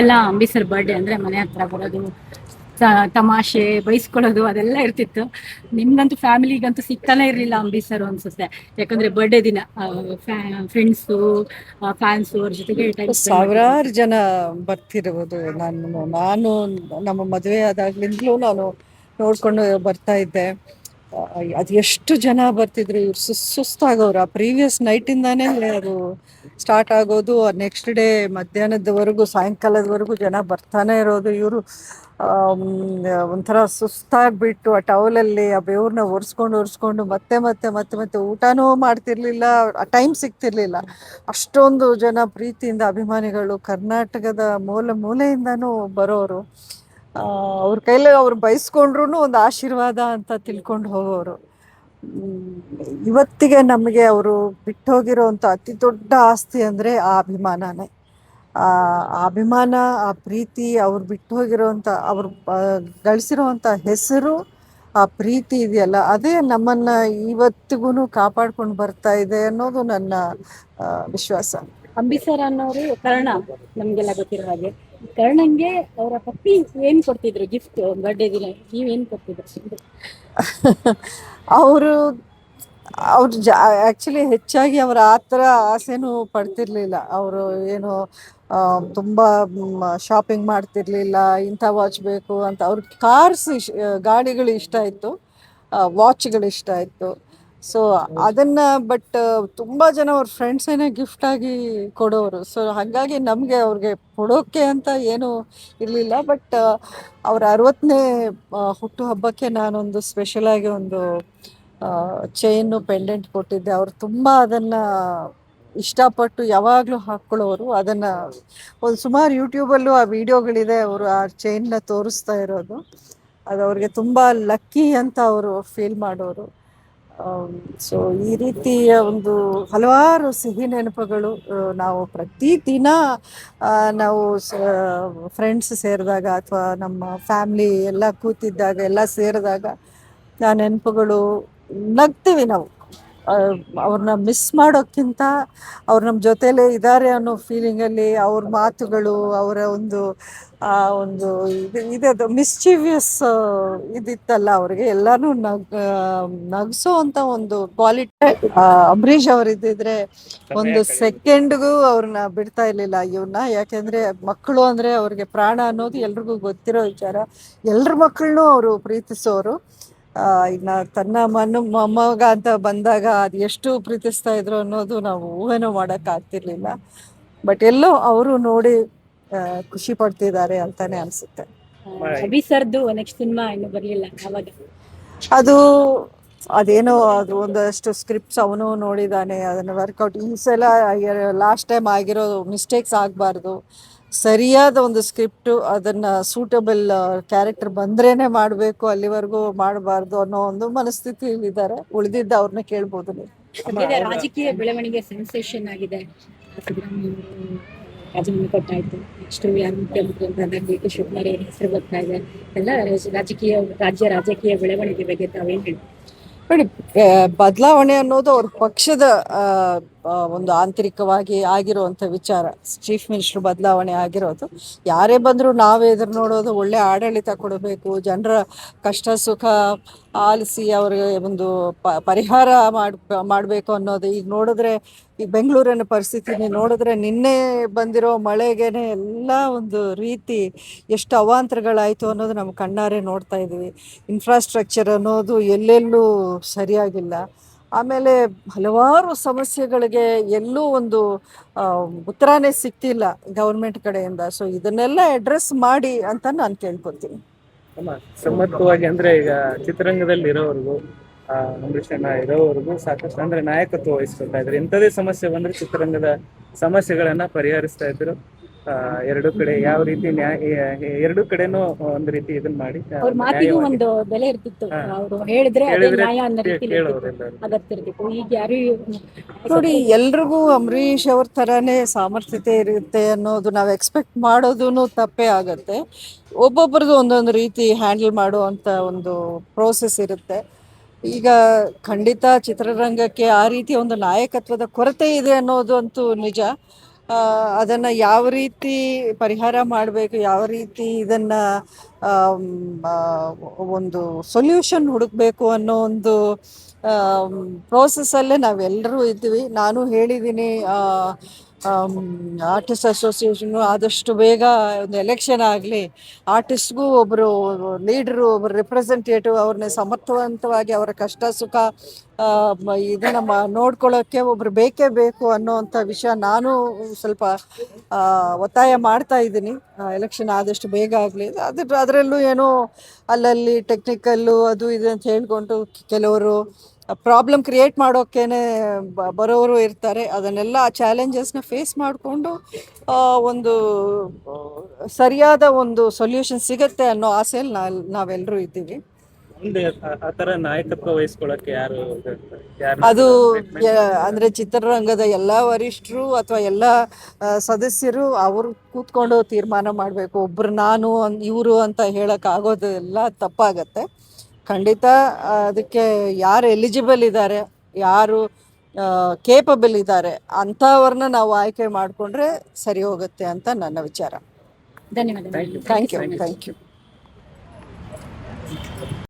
ಎಲ್ಲ Ambi sir birthday ಅಂದ್ರೆ ಮನೆ ಹತ್ರ ಬರೋದು, ತಮಾಷೆ ಬೈಸ್ಕೊಳ್ಳೋದು ಅದೆಲ್ಲ ಇರ್ತಿತ್ತು. ನಿಮ್ಗಂತೂ ಫ್ಯಾಮಿಲಿಗಂತೂ ಸಿಗ್ತಾನೆ ಇರ್ಲಿಲ್ಲ ಅಂಬಿ ಸರ್ ಅನ್ಸುತ್ತೆ. ಯಾಕಂದ್ರೆ ಬರ್ಡೇ ದಿನ ಫ್ರೆಂಡ್ಸು ಫ್ಯಾನ್ಸು ಅವ್ರ ಜೊತೆಗೆ ಟೈಮ್ ಸ್ಪೆಂಡ್ ಮಾಡ್ತಿದ್ರು. ಸಾವಿರಾರು ಜನ ಬರ್ತಿರುವುದು. ನಾನು ನಮ್ಮ ಮದುವೆ ಆದಾಗ್ಲಿಂದಲೂ ನಾನು ನೋಡ್ಕೊಂಡು ಬರ್ತಾ ಇದ್ದೆ. ಅದು ಎಷ್ಟು ಜನ ಬರ್ತಿದ್ರು. ಇವ್ರು ಸುಸ್ತಾಗೋರು. ಆ ಪ್ರೀವಿಯಸ್ ನೈಟಿಂದಾನೇ ಅದು ಸ್ಟಾರ್ಟ್ ಆಗೋದು. ನೆಕ್ಸ್ಟ್ ಡೇ ಮಧ್ಯಾಹ್ನದವರೆಗೂ ಸಾಯಂಕಾಲದವರೆಗೂ ಜನ ಬರ್ತಾನೆ ಇರೋದು. ಇವರು ಒಂಥರ ಸುಸ್ತಾಗ್ಬಿಟ್ಟು ಆ ಟವಲಲ್ಲಿ ಆ ಬೆವ್ರನ್ನ ಒರೆಸ್ಕೊಂಡು ಮತ್ತೆ ಮತ್ತೆ ಮತ್ತೆ ಮತ್ತೆ ಊಟನೂ ಮಾಡ್ತಿರ್ಲಿಲ್ಲ, ಟೈಮ್ ಸಿಗ್ತಿರ್ಲಿಲ್ಲ. ಅಷ್ಟೊಂದು ಜನ ಪ್ರೀತಿಯಿಂದ ಅಭಿಮಾನಿಗಳು ಕರ್ನಾಟಕದ ಮೂಲೆ ಮೂಲೆಯಿಂದನೂ ಬರೋರು. ಅವ್ರ ಕೈಲಿ ಅವ್ರು ಬಯಸ್ಕೊಂಡ್ರು ಒಂದು ಆಶೀರ್ವಾದ ಅಂತ ತಿಳ್ಕೊಂಡು ಹೋಗೋರು. ಇವತ್ತಿಗೆ ನಮಗೆ ಅವರು ಬಿಟ್ಟೋಗಿರೋಂಥ ಅತಿ ದೊಡ್ಡ ಆಸ್ತಿ ಅಂದರೆ ಆ ಅಭಿಮಾನನೇ. ಆ ಅಭಿಮಾನ, ಆ ಪ್ರೀತಿ, ಅವ್ರು ಬಿಟ್ಟು ಹೋಗಿರೋವಂಥ, ಅವ್ರು ಗಳಿಸಿರೋವಂಥ ಹೆಸರು, ಆ ಪ್ರೀತಿ ಇದೆಯಲ್ಲ, ಅದೇ ನಮ್ಮನ್ನು ಇವತ್ತಿಗೂ ಕಾಪಾಡ್ಕೊಂಡು ಬರ್ತಾ ಇದೆ ಅನ್ನೋದು ನನ್ನ ವಿಶ್ವಾಸ. ಅಂಬಿ ಸರ್ ಅನ್ನೋರು ಕರ್ಣ, ನಮ್ಗೆಲ್ಲ ಗೊತ್ತಿರೋ ಹಾಗೆ. ಕರ್ಣಂಗೆ ಅವರ ಪಪ್ಪಿ ಏನ್ ಕೊಡ್ತಿದ್ರು ಗಿಫ್ಟ್ ಬರ್ಡೇ ದಿನ? ನೀವೇನ್ ಕೊಡ್ತಿದ್ರು? ಅವರು ಆ್ಯಕ್ಚುಲಿ ಹೆಚ್ಚಾಗಿ ಅವರ ಆ ಥರ ಆಸೆನೂ ಪಡ್ತಿರ್ಲಿಲ್ಲ. ಅವರು ಏನು ತುಂಬ ಶಾಪಿಂಗ್ ಮಾಡ್ತಿರ್ಲಿಲ್ಲ. ಇಂಥ ವಾಚ್ ಬೇಕು ಅಂತ. ಅವ್ರಿಗೆ ಕಾರ್ಸ್ ಗಾಡಿಗಳು ಇಷ್ಟ ಇತ್ತು, ವಾಚ್ಗಳು ಇಷ್ಟ ಇತ್ತು. ಸೊ ಅದನ್ನು ಬಟ್ ತುಂಬ ಜನ ಅವ್ರ ಫ್ರೆಂಡ್ಸೇನೆ ಗಿಫ್ಟಾಗಿ ಕೊಡೋರು. ಸೊ ಹಾಗಾಗಿ ನಮಗೆ ಅವ್ರಿಗೆ ಕೊಡೋಕ್ಕೆ ಅಂತ ಏನೂ ಇರಲಿಲ್ಲ. ಬಟ್ ಅವರ 60ನೇ ಹುಟ್ಟುಹಬ್ಬಕ್ಕೆ ನಾನೊಂದು ಸ್ಪೆಷಲಾಗಿ ಒಂದು ಚೈನು ಪೆಂಡೆಂಟ್ ಕೊಟ್ಟಿದ್ದೆ. ಅವರು ತುಂಬ ಅದನ್ನು ಇಷ್ಟಪಟ್ಟು ಯಾವಾಗಲೂ ಹಾಕ್ಕೊಳ್ಳೋರು. ಅದನ್ನು ಒಂದು ಸುಮಾರು ಯೂಟ್ಯೂಬಲ್ಲೂ ಆ ವಿಡಿಯೋಗಳಿದೆ. ಅವರು ಆ ಚೈನ್ನ ತೋರಿಸ್ತಾ ಇರೋದು. ಅದು ಅವ್ರಿಗೆ ತುಂಬ ಲಕ್ಕಿ ಅಂತ ಅವರು ಫೀಲ್ ಮಾಡೋರು. ಸೊ ಈ ರೀತಿಯ ಒಂದು ಹಲವಾರು ಸಿಹಿ ನೆನಪುಗಳು. ನಾವು ಪ್ರತಿದಿನ ನಾವು ಫ್ರೆಂಡ್ಸ್ ಸೇರಿದಾಗ ಅಥವಾ ನಮ್ಮ ಫ್ಯಾಮ್ಲಿ ಎಲ್ಲ ಕೂತಿದ್ದಾಗ ಎಲ್ಲ ಸೇರಿದಾಗ ಆ ನೆನಪುಗಳು ನಗ್ತೀವಿ ನಾವು. ಅವ್ರನ್ನ ಮಿಸ್ ಮಾಡೋಕ್ಕಿಂತ ಅವ್ರು ನಮ್ಮ ಜೊತೆಲೇ ಇದ್ದಾರೆ ಅನ್ನೋ ಫೀಲಿಂಗಲ್ಲಿ ಅವ್ರ ಮಾತುಗಳು, ಅವರ ಒಂದು ಇದದು ಮಿಸ್ಚೀವಿಯಸ್ ಇದಿತ್ತಲ್ಲ ಅವ್ರಿಗೆ, ಎಲ್ಲಾನು ನಗಿಸೋ ಅಂತ ಒಂದು ಕ್ವಾಲಿಟಿ. ಅಂಬರೀಷ್ ಅವ್ರು ಇದ್ದಿದ್ರೆ ಒಂದು ಸೆಕೆಂಡ್ಗೂ ಅವ್ರನ್ನ ಬಿಡ್ತಾ ಇರ್ಲಿಲ್ಲ ಇವ್ರನ್ನ. ಯಾಕೆಂದ್ರೆ ಮಕ್ಕಳು ಅಂದ್ರೆ ಅವ್ರಿಗೆ ಪ್ರಾಣ ಅನ್ನೋದು ಎಲ್ರಿಗೂ ಗೊತ್ತಿರೋ ವಿಚಾರ. ಎಲ್ರ ಮಕ್ಕಳನ್ನೂ ಅವರು ಪ್ರೀತಿಸೋರು. ಇನ್ನು ತನ್ನ ಮೊಮ್ಮಗ ಅಂತ ಬಂದಾಗ ಅದು ಎಷ್ಟು ಪ್ರೀತಿಸ್ತಾ ಇದ್ರು ಅನ್ನೋದು ನಾವು ಊಹೆನೂ ಮಾಡೋಕ್ಕಾಗ್ತಿರ್ಲಿಲ್ಲ. ಬಟ್ ಎಲ್ಲೋ ಅವರು ನೋಡಿ ಖುಷಿ ಪಡ್ತಿದ್ದಾರೆ ಅಂತಾನೆ ಅನ್ಸುತ್ತೆ. ಅಭಿ ಸರ್ದು ನೆಕ್ಸ್ಟ್ ಸಿನಿಮಾ ಇನ್ನು ಬರ್ಲಿಲ್ಲ, ಅವಾಗ ಅದೇನೋ ಅದು ಒಂದಷ್ಟು ಸ್ಕ್ರಿಪ್ಟ್ಸ್ ಅವನು ನೋಡಿದ್ದಾನೆ, ಅದನ್ನು ವರ್ಕೌಟ್. ಈ ಸಲ ಲಾಸ್ಟ್ ಟೈಮ್ ಆಗಿರೋ ಮಿಸ್ಟೇಕ್ಸ್ ಆಗಬಾರ್ದು. ಸರಿಯಾದ ಒಂದು ಸ್ಕ್ರಿಪ್ಟು, ಅದನ್ನು ಸೂಟಬಲ್ ಕ್ಯಾರೆಕ್ಟರ್ ಬಂದ್ರೇನೆ ಮಾಡಬೇಕು, ಅಲ್ಲಿವರೆಗೂ ಮಾಡಬಾರ್ದು ಅನ್ನೋ ಒಂದು ಮನಸ್ಥಿತಿಯಲ್ಲಿದ್ದಾರೆ. ಉಳಿದಿದ್ದ ಅವ್ರನ್ನ ಕೇಳ್ಬೋದು ನೀವು. ರಾಜಕೀಯ ಬೆಳವಣಿಗೆ ಸೆನ್ಸೇಷನ್ ಆಗಿದೆ. ರಾಜೀನಾಮೆ ಕೊಟ್ಟಾಯ್ತು. ನೆಕ್ಸ್ಟ್ ಯಾರು ಮುಖ್ಯಮಂತ್ರಿ ಅಂತ ಡಿ ಕೆ ಶಿವಕುಮಾರ್ ಹೆಸರು ಬರ್ತಾ ಇದೆ. ಎಲ್ಲ ರಾಜಕೀಯ ಬೆಳವಣಿಗೆ ಬಗ್ಗೆ ತಾವೇನು ಹೇಳ್ತೀವಿ? ನೋಡಿ, ಬದಲಾವಣೆ ಅನ್ನೋದು ಅವ್ರ ಪಕ್ಷದ ಒಂದು ಆಂತರಿಕವಾಗಿ ಆಗಿರುವಂಥ ವಿಚಾರ. ಚೀಫ್ ಮಿನಿಸ್ಟರ್ ಬದಲಾವಣೆ ಆಗಿರೋದು. ಯಾರೇ ಬಂದರೂ ನಾವೇ ಎದುರು ನೋಡೋದು, ಒಳ್ಳೆ ಆಡಳಿತ ಕೊಡಬೇಕು, ಜನರ ಕಷ್ಟ ಸುಖ ಆಲಿಸಿ ಅವ್ರಿಗೆ ಒಂದು ಪರಿಹಾರ ಮಾಡಬೇಕು ಅನ್ನೋದು. ಈಗ ನೋಡಿದ್ರೆ ಈ ಬೆಂಗಳೂರಿನ ಪರಿಸ್ಥಿತಿನ ನೋಡಿದ್ರೆ, ನಿನ್ನೆ ಬಂದಿರೋ ಮಳೆಗೇನೆ ಎಲ್ಲ ಒಂದು ರೀತಿ ಎಷ್ಟು ಅವಾಂತರಗಳಾಯಿತು ಅನ್ನೋದು ನಮ್ಮ ಕಣ್ಣಾರೆ ನೋಡ್ತಾ ಇದ್ದೀವಿ. ಇನ್ಫ್ರಾಸ್ಟ್ರಕ್ಚರ್ ಅನ್ನೋದು ಎಲ್ಲೆಲ್ಲೂ ಸರಿಯಾಗಿಲ್ಲ. ಆಮೇಲೆ ಹಲವಾರು ಸಮಸ್ಯೆಗಳಿಗೆ ಎಲ್ಲೂ ಒಂದು ಉತ್ತರನೇ ಸಿಗ್ತಿಲ್ಲ ಗೌರ್ಮೆಂಟ್ ಕಡೆಯಿಂದ. ಸೊ ಇದನ್ನೆಲ್ಲ ಅಡ್ರೆಸ್ ಮಾಡಿ ಅಂತ ನಾನು ಕೇಳ್ಕೊತೀನಿ. ಸಮರ್ಥವಾಗಿ ಅಂದ್ರೆ ಈಗ ಚಿತ್ರರಂಗದಲ್ಲಿ ಇರೋವರೆಗೂ ಅಂಬರೀಷ್ ಅಣ್ಣ ಇರೋವರೆಗೂ ಸಾಕಷ್ಟು ಅಂದ್ರೆ ನಾಯಕತ್ವ ವಹಿಸ್ಕೊಳ್ತಾ ಇದ್ರು. ಎಂಥದೇ ಸಮಸ್ಯೆ ಬಂದ್ರೆ ಚಿತ್ರರಂಗದ ಸಮಸ್ಯೆಗಳನ್ನ ಪರಿಹರಿಸ್ತಾ ಇದ್ರು. ಎರಡು ಕಡೆ ಯಾವ ರೀತಿ ಎರಡು ಕಡೆನೂ ಒಂದು ರೀತಿ ಇದನ್ನ ಮಾಡಿ ಅವ್ರ ಮಾತಿಗೂ ಒಂದು ಬೆಲೆ ಇರ್ತಿತ್ತು. ಅವರು ಹೇಳಿದ್ರೆ ನ್ಯಾಯ ಅನ್ನೋ ರೀತಿ ಅಗತ್ಯರ್ತಿತ್ತು. ಈಗ ಯಾರು ನೋಡಿ, ಎಲ್ರಿಗೂ ಅಂಬರೀಷ್ ಅವ್ರ ಥರನೇ ಸಾಮರ್ಥ್ಯತೆ ಇರುತ್ತೆ ಅನ್ನೋದು ನಾವು ಎಕ್ಸ್ಪೆಕ್ಟ್ ಮಾಡೋದು ತಪ್ಪೇ ಆಗತ್ತೆ. ಒಬ್ಬೊಬ್ರದ್ದು ಒಂದೊಂದು ರೀತಿ ಹ್ಯಾಂಡಲ್ ಮಾಡುವಂಥ ಒಂದು ಪ್ರೋಸೆಸ್ ಇರುತ್ತೆ. ಈಗ ಖಂಡಿತ ಚಿತ್ರರಂಗಕ್ಕೆ ಆ ರೀತಿಯ ಒಂದು ನಾಯಕತ್ವದ ಕೊರತೆ ಇದೆ ಅನ್ನೋದು ಅಂತೂ ನಿಜ. ಅದನ್ನು ಯಾವ ರೀತಿ ಪರಿಹಾರ ಮಾಡಬೇಕು, ಯಾವ ರೀತಿ ಇದನ್ನು ಒಂದು ಸೊಲ್ಯೂಷನ್ ಹುಡುಕಬೇಕು ಅನ್ನೋ ಒಂದು ಪ್ರೋಸೆಸ್ಸಲ್ಲೇ ನಾವೆಲ್ಲರೂ ಇದ್ದೀವಿ. ನಾನು ಹೇಳಿದ್ದೀನಿ, ಆರ್ಟಿಸ್ಟ್ ಅಸೋಸಿಯೇಷನ್ನು ಆದಷ್ಟು ಬೇಗ ಒಂದು ಎಲೆಕ್ಷನ್ ಆಗಲಿ, ಆರ್ಟಿಸ್ಟ್ಗೂ ಒಬ್ಬರು ಲೀಡ್ರು, ಒಬ್ಬರು ರಿಪ್ರೆಸೆಂಟೇಟಿವ್, ಅವ್ರನ್ನ ಸಮರ್ಥವಂತವಾಗಿ ಅವರ ಕಷ್ಟ ಸುಖ ಇದನ್ನು ನೋಡ್ಕೊಳ್ಳೋಕ್ಕೆ ಒಬ್ರು ಬೇಕೇ ಬೇಕು ಅನ್ನೋವಂಥ ವಿಷಯ ನಾನು ಸ್ವಲ್ಪ ಒತ್ತಾಯ ಮಾಡ್ತಾ ಇದ್ದೀನಿ. ಎಲೆಕ್ಷನ್ ಆದಷ್ಟು ಬೇಗ ಆಗಲಿ. ಅದರಲ್ಲೂ ಏನೋ ಅಲ್ಲಲ್ಲಿ ಟೆಕ್ನಿಕಲ್ಲು ಅದು ಇದು ಅಂತ ಹೇಳ್ಕೊಂಡು ಕೆಲವರು ಪ್ರಾಬ್ಲಮ್ ಕ್ರಿಯೇಟ್ ಮಾಡೋಕ್ಕೇನೆ ಬರೋರು ಇರ್ತಾರೆ. ಅದನ್ನೆಲ್ಲ ಆ ಚಾಲೆಂಜಸ್ನ ಫೇಸ್ ಮಾಡಿಕೊಂಡು ಒಂದು ಸರಿಯಾದ ಒಂದು ಸೊಲ್ಯೂಷನ್ ಸಿಗುತ್ತೆ ಅನ್ನೋ ಆಸೆಯಲ್ಲಿ ನಾವೆಲ್ಲರೂ ಇದ್ದೀವಿ. ಮುಂದೆ ಆ ತರ ನಾಯಕತ್ವ ವಹಿಸ್ಕೊಳ್ಳಕ್ಕೆ ಯಾರು ಅದು ಅಂದರೆ ಚಿತ್ರರಂಗದ ಎಲ್ಲ ವರಿಷ್ಠರು ಅಥವಾ ಎಲ್ಲ ಸದಸ್ಯರು ಅವರು ಕೂತ್ಕೊಂಡು ತೀರ್ಮಾನ ಮಾಡಬೇಕು. ಒಬ್ಬರು ನಾನು ಇವರು ಅಂತ ಹೇಳೋಕ್ಕಾಗೋದೆಲ್ಲ ತಪ್ಪಾಗತ್ತೆ. ಖಂಡಿತ ಅದಕ್ಕೆ ಯಾರು ಎಲಿಜಿಬಲ್ ಇದ್ದಾರೆ, ಯಾರು ಕೇಪಬಲ್ ಇದ್ದಾರೆ ಅಂಥವ್ರನ್ನ ನಾವು ಆಯ್ಕೆ ಮಾಡಿಕೊಂಡ್ರೆ ಸರಿ ಹೋಗುತ್ತೆ ಅಂತ ನನ್ನ ವಿಚಾರ. ಧನ್ಯವಾದ. Thank you.